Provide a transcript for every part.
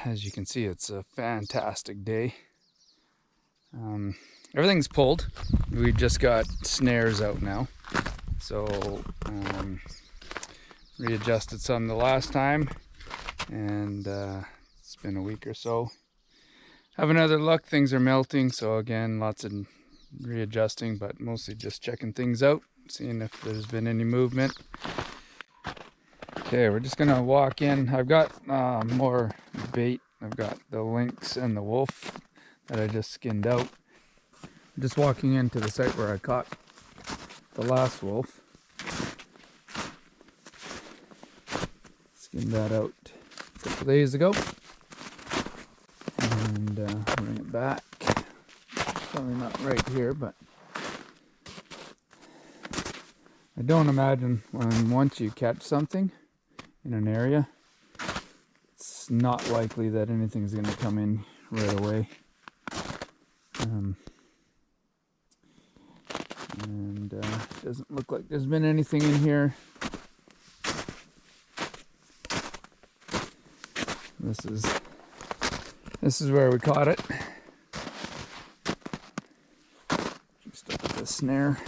as you can see, it's a fantastic day. Everything's pulled. We just got snares out now, so readjusted some the last time, and it's been a week or so. Have another look. Things are melting, so again, lots of readjusting, but mostly just checking things out, seeing if there's been any movement. Okay, we're just gonna walk in. I've got more bait. I've got the lynx and the wolf that I just skinned out. I'm just walking into the site where I caught the last wolf. Skinned that out a couple days ago, and bring it back. Probably not right here, but I don't imagine once you catch something in an area, it's not likely that anything's going to come in right away. And it doesn't look like there's been anything in here. This is where we caught it. Just up the snare.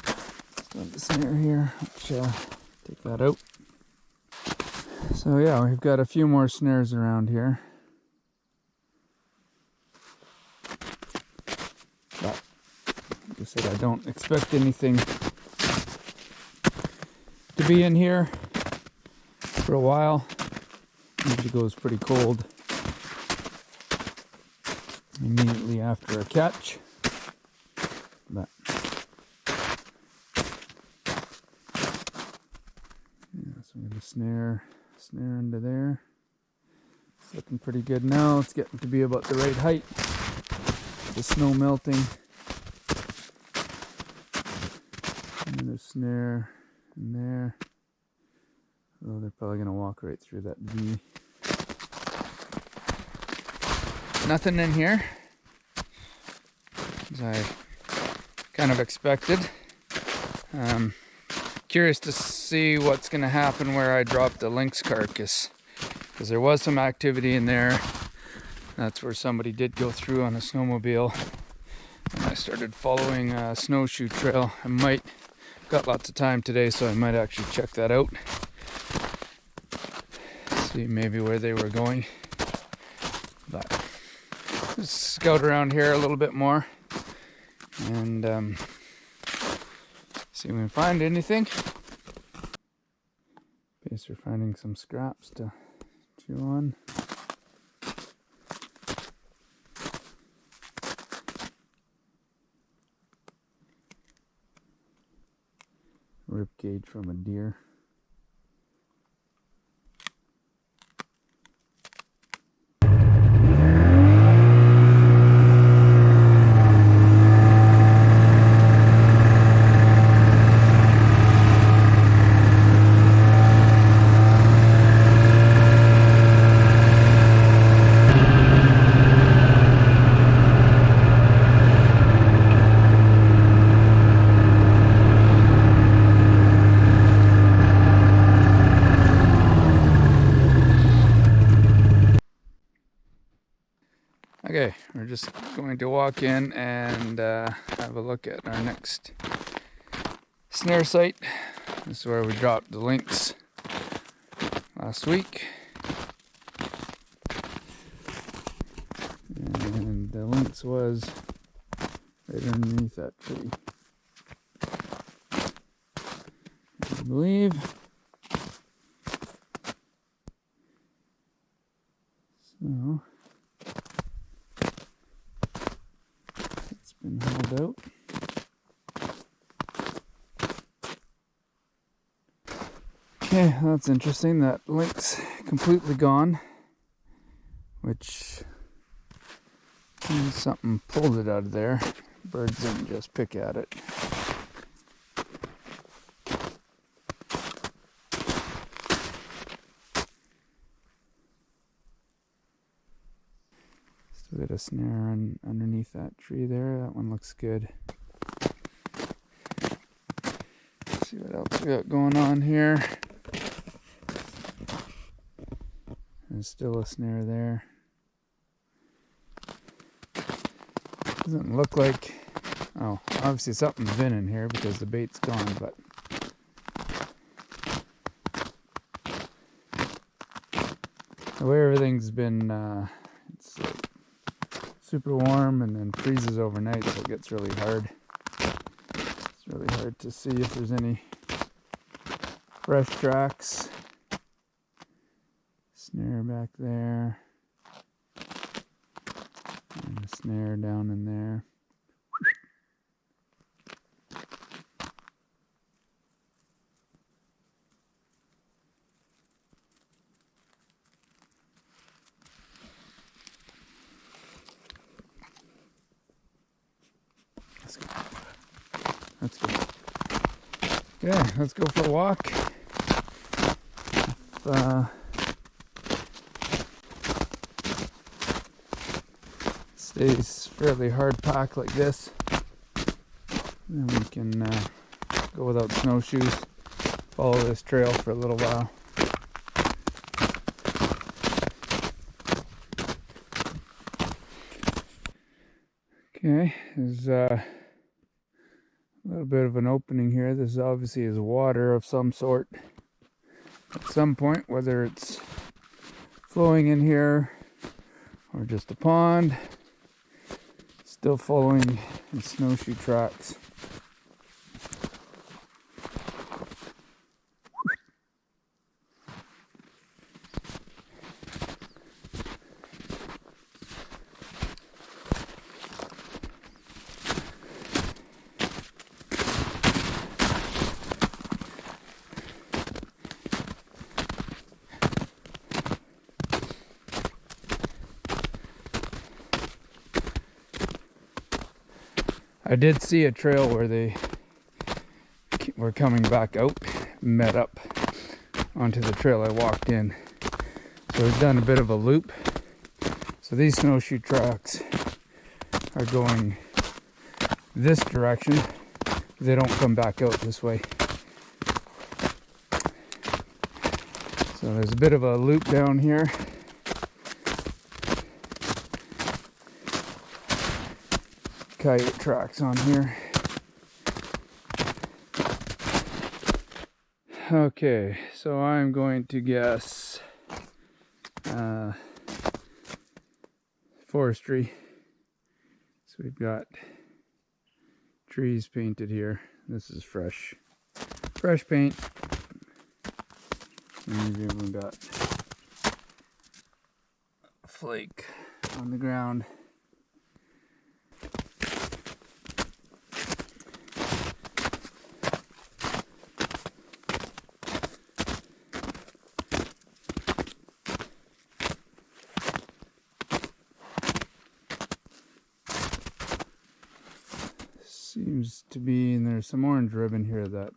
Got the snare here. Let's take that out. So yeah, we've got a few more snares around here. But like I said, I don't expect anything to be in here for a while. Usually goes pretty cold immediately after a catch. But yeah, so we have a snare under there. It's looking pretty good now. It's getting to be about the right height. The snow melting. Another snare in there. Oh, they're probably gonna walk right through that V. Nothing in here, as I kind of expected. Curious to see what's going to happen where I drop the lynx carcass, because there was some activity in there. That's where somebody did go through on a snowmobile, and I started following a snowshoe trail. Got lots of time today, so I might actually check that out, see maybe where they were going. But just scout around here a little bit more and see if we can find anything. In case we're finding some scraps to chew on. Rib cage from a deer. Okay, we're just going to walk in and have a look at our next snare site. This is where we dropped the lynx last week. And the lynx was right underneath that tree, I believe. So been hauled out. Okay, that's interesting. That lynx completely gone, which something pulled it out of there. Birds didn't just pick at it. Still got a snare underneath that tree there. That one looks good. Let's see what else we got going on here. There's still a snare there. Doesn't look like... Oh, obviously something's been in here because the bait's gone, but... The way everything's been, it's like super warm and then freezes overnight, so it gets really hard. It's really hard to see if there's any fresh tracks. Snare back there. And a snare down in there. Let's go. Yeah, let's go for a walk. Stays fairly hard packed like this, then we can go without snowshoes, follow this trail for a little while. Okay, there's a little bit of an opening here. This obviously is water of some sort at some point, whether it's flowing in here or just a pond. Still following the snowshoe tracks. I did see a trail where they were coming back out, met up onto the trail I walked in. So we've done a bit of a loop. So these snowshoe tracks are going this direction. They don't come back out this way. So there's a bit of a loop down here. Coyote tracks on here. Okay, so I'm going to guess Forestry. So we've got trees painted here. This is fresh paint. And we've even got a flake on the ground. Seems to be, and there's some orange ribbon here, that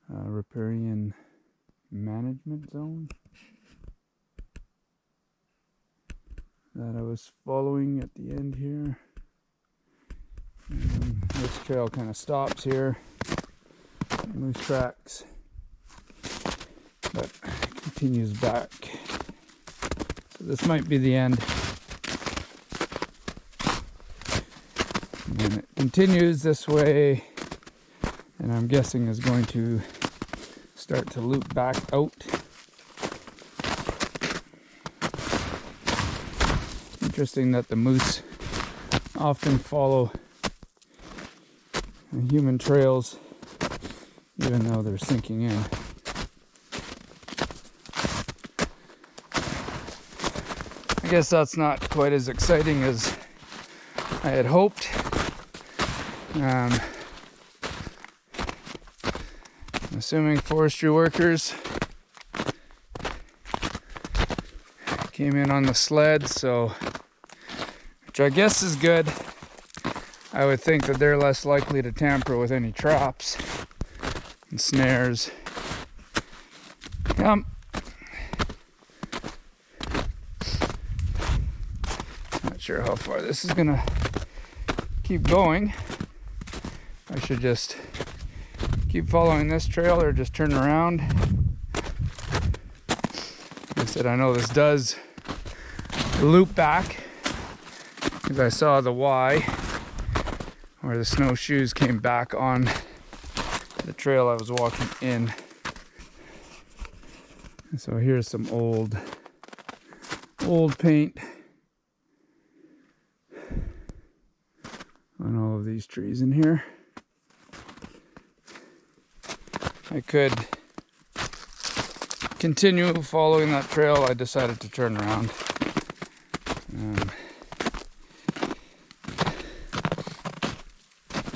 riparian management zone that I was following at the end here. And this trail kind of stops here, loose tracks, but continues back. So this might be the end. And it continues this way, and I'm guessing is going to start to loop back out. Interesting that the moose often follow human trails, even though they're sinking in. I guess that's not quite as exciting as I had hoped. I'm assuming forestry workers came in on the sled, so, which I guess is good. I would think that they're less likely to tamper with any traps and snares. Not sure how far this is gonna keep going. I should just keep following this trail or just turn around. I guess said I know this does loop back, because I saw the Y where the snowshoes came back on the trail I was walking in. And so here's some old paint on all of these trees in here. I could continue following that trail. I decided to turn around.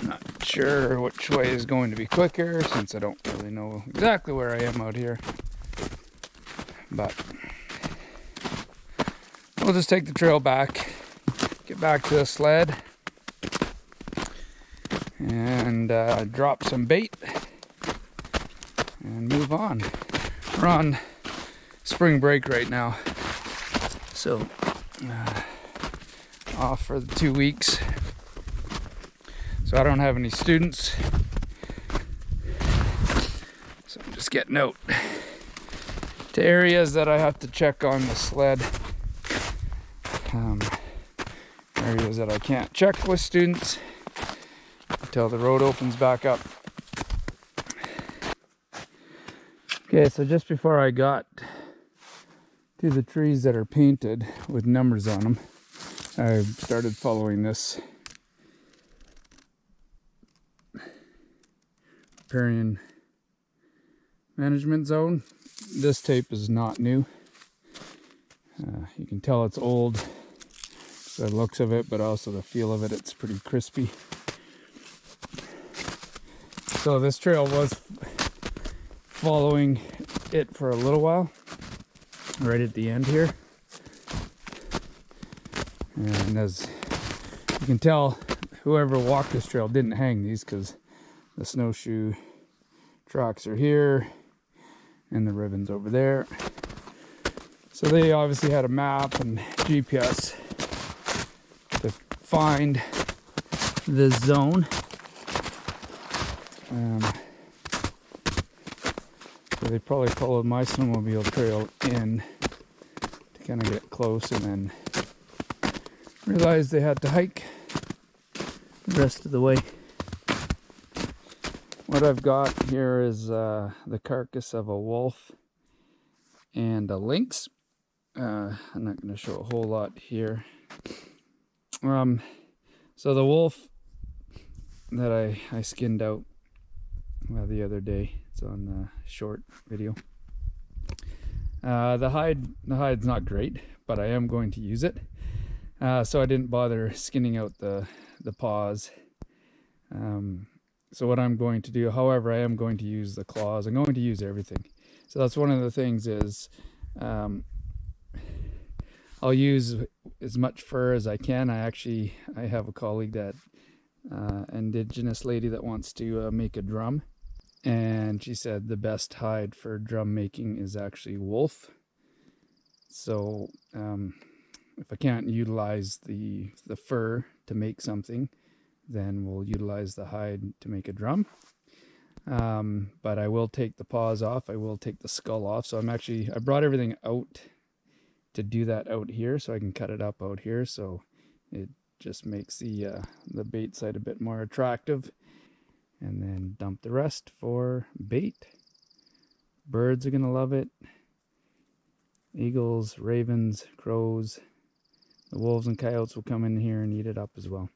Not sure which way is going to be quicker, since I don't really know exactly where I am out here. But we'll just take the trail back, get back to the sled, and drop some bait and move on. We're on spring break right now, so off for the 2 weeks. So I don't have any students, so I'm just getting out to areas that I have to check on the sled. Areas that I can't check with students until the road opens back up. Okay, so just before I got to the trees that are painted with numbers on them, I started following this riparian management zone. This tape is not new. You can tell it's old, the looks of it, but also the feel of it. It's pretty crispy. So this trail was following it for a little while, right at the end here. And as you can tell, whoever walked this trail didn't hang these, because the snowshoe tracks are here and the ribbon's over there. So they obviously had a map and GPS to find the zone. So they probably followed my snowmobile trail in to kind of get close, and then realized they had to hike the rest of the way. What I've got here is the carcass of a wolf and a lynx. I'm not going to show a whole lot here. So the wolf that I skinned out the other day, it's on the short video. The hide's not great, but I am going to use it. So I didn't bother skinning out the paws. So what I'm going to do, however, I am going to use the claws. I'm going to use everything. So that's one of the things is I'll use as much fur as I can. I have a colleague, that indigenous lady, that wants to make a drum. And she said the best hide for drum making is actually wolf. So if I can't utilize the fur to make something, then we'll utilize the hide to make a drum. But I will take the paws off. I will take the skull off. So I brought everything out to do that out here, so I can cut it up out here. So it just makes the bait side a bit more attractive. And then dump the rest for bait. Birds are going to love it. Eagles, ravens, crows. The wolves and coyotes will come in here and eat it up as well.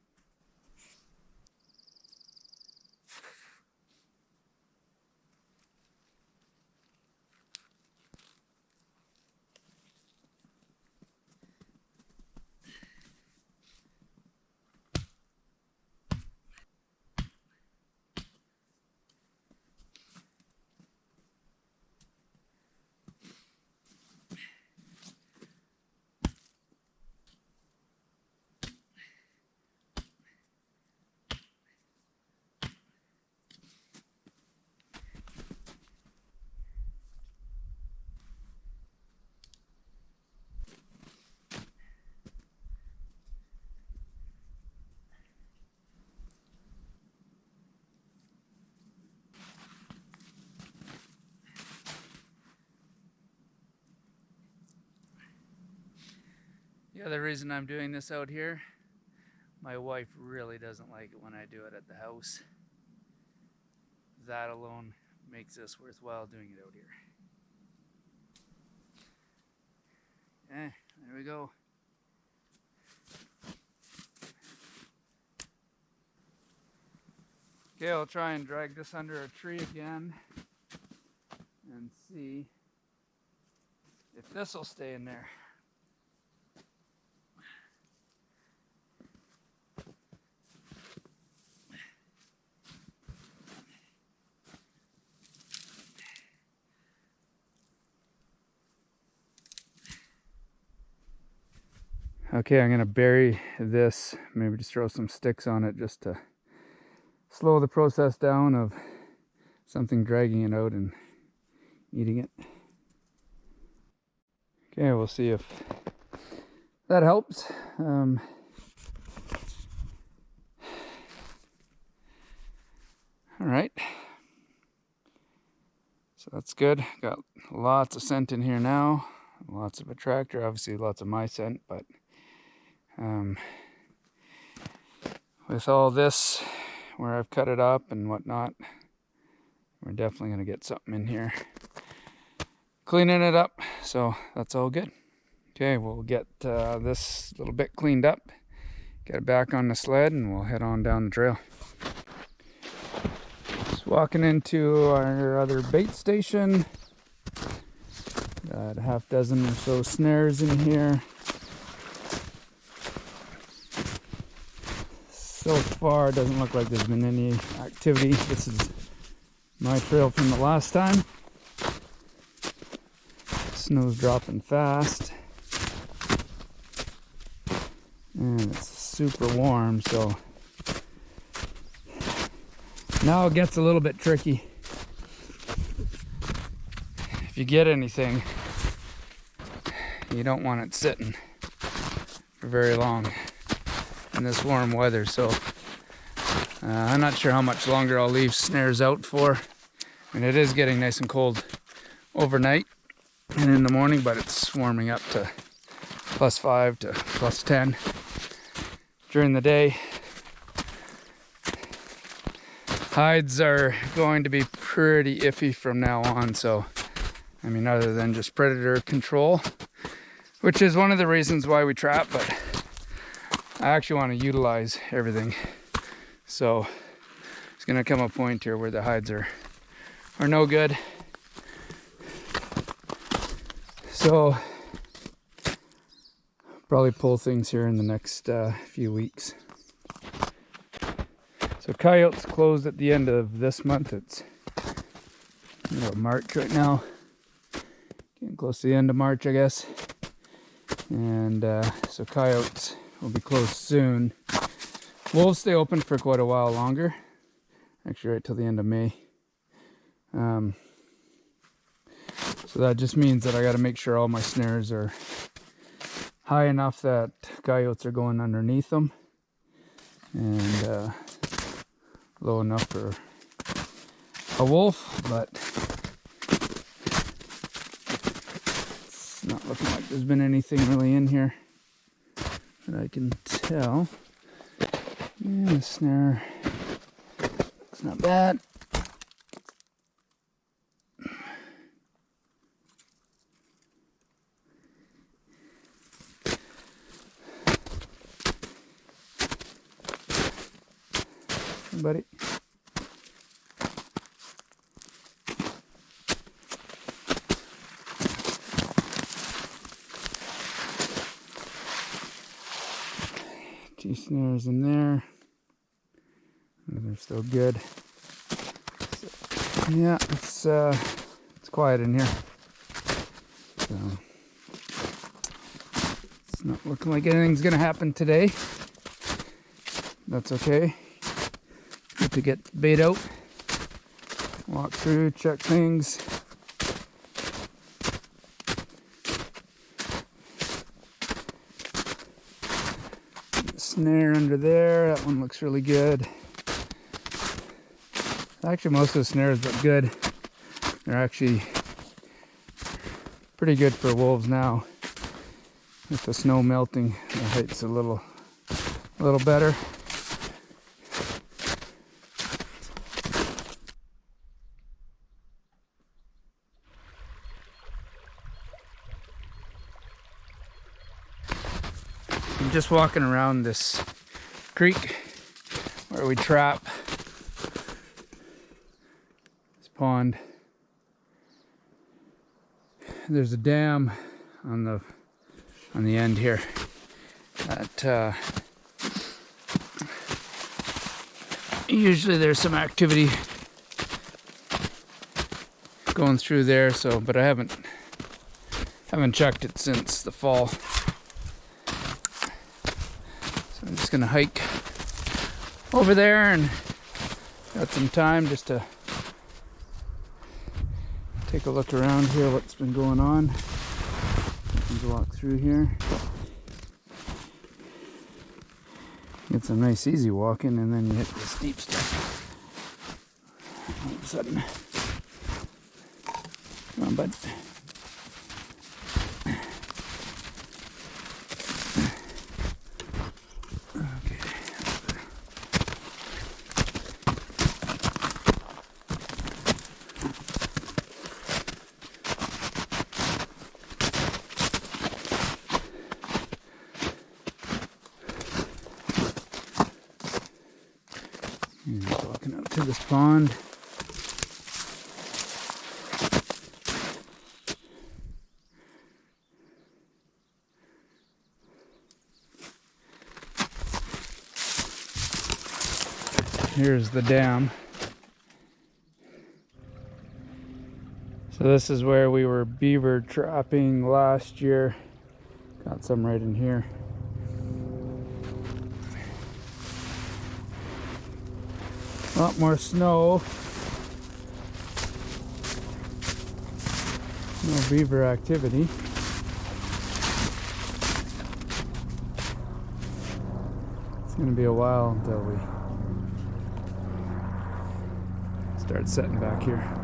The other reason I'm doing this out here, my wife really doesn't like it when I do it at the house. That alone makes this worthwhile doing it out here. Okay, there we go. Okay, I'll try and drag this under a tree again and see if this will stay in there. Okay, I'm gonna bury this, maybe just throw some sticks on it just to slow the process down of something dragging it out and eating it. Okay, we'll see if that helps. All right, so that's good. Got lots of scent in here now, lots of attractor, obviously lots of my scent, but with all this where I've cut it up and whatnot, we're definitely gonna get something in here. Cleaning it up, so that's all good. Okay, we'll get this little bit cleaned up, get it back on the sled, and we'll head on down the trail. Just walking into our other bait station. Got a half dozen or so snares in here. So far, it doesn't look like there's been any activity. This is my trail from the last time. Snow's dropping fast. And it's super warm, so now it gets a little bit tricky. If you get anything, you don't want it sitting for very long in this warm weather, so I'm not sure how much longer I'll leave snares out for. And it is getting nice and cold overnight and in the morning, but it's warming up to +5 to +10 during the day. Hides are going to be pretty iffy from now on, so I mean, other than just predator control, which is one of the reasons why we trap, but I actually want to utilize everything. So it's going to come a point here where the hides are no good. So probably pull things here in the next few weeks. So Coyotes Closed at the end of this month. It's March right now. Getting close to the end of March, I guess. And so Coyotes will be closed soon. Wolves stay open for quite a while longer. Actually right till the end of May. So that just means that I got to make sure all my snares are high enough that coyotes are going underneath them, and low enough for a wolf, but it's not looking like there's been anything really in here that I can tell. Yeah, the snare, it's not bad. Buddy. Two snares in there. They're still good. So, yeah, it's quiet in here. So it's not looking like anything's gonna happen today. That's okay. Good to get bait out, walk through, check things. Snare under there, that one looks really good. Actually, most of the snares look good. They're actually pretty good for wolves now. With the snow melting, the height's a little better. I'm just walking around this creek where we trap. This pond. There's a dam on the end here that usually there's some activity going through there, so but I haven't checked it since the fall. So I'm just gonna hike over there, and got some time just to take a look around here, what's been going on. Let's walk through here. Get some nice easy walking, and then you hit the steep stuff. All of a sudden. Come on, bud. Walking up to this pond. Here's the dam. So this is where we were beaver trapping last year. Got some right in here. A lot more snow. No beaver activity. It's going to be a while until we start setting back here.